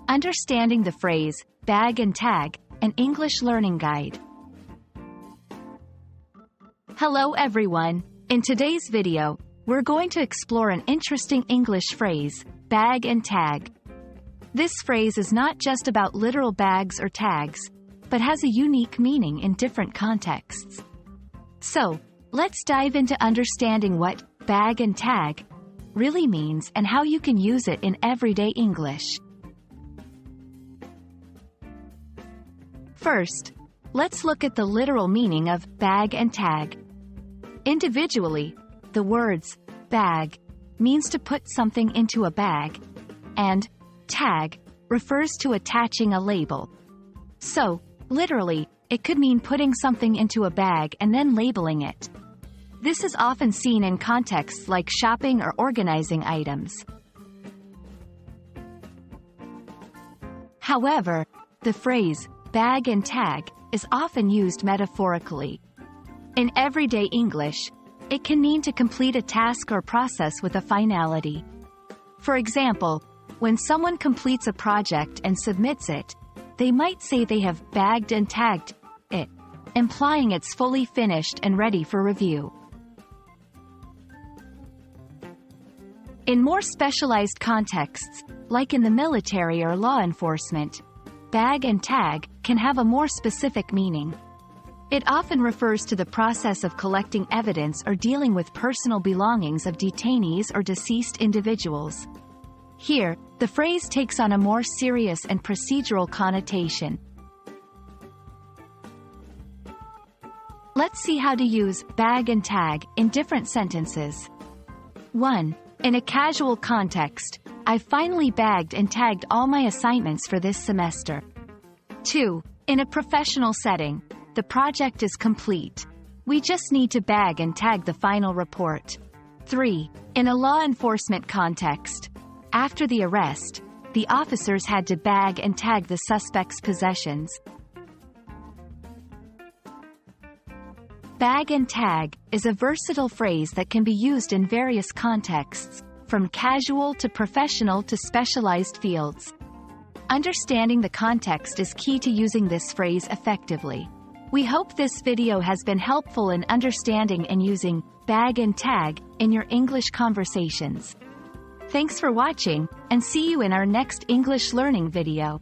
Understanding the phrase, bag and tag, an English learning guide. Hello everyone. In today's video, we're going to explore an interesting English phrase, bag and tag. This phrase is not just about literal bags or tags, but has a unique meaning in different contexts. So, let's dive into understanding what bag and tag really means and how you can use it in everyday English. First, let's look at the literal meaning of bag and tag. Individually, the words bag means to put something into a bag, and tag refers to attaching a label. So, literally, it could mean putting something into a bag and then labeling it. This is often seen in contexts like shopping or organizing items. However, the phrase bag and tag is often used metaphorically. In everyday English, it can mean to complete a task or process with a finality. For example, when someone completes a project and submits it, they might say they have bagged and tagged it, implying it's fully finished and ready for review. In more specialized contexts, like in the military or law enforcement, bag and tag can have a more specific meaning. It often refers to the process of collecting evidence or dealing with personal belongings of detainees or deceased individuals. Here, the phrase takes on a more serious and procedural connotation. Let's see how to use bag and tag in different sentences. 1. In a casual context, I've finally bagged and tagged all my assignments for this semester. 2. In a professional setting, the project is complete. We just need to bag and tag the final report. 3. In a law enforcement context, after the arrest, the officers had to bag and tag the suspect's possessions. Bag and tag is a versatile phrase that can be used in various contexts, from casual to professional to specialized fields. Understanding the context is key to using this phrase effectively. We hope this video has been helpful in understanding and using bag and tag in your English conversations. Thanks for watching, and see you in our next English learning video.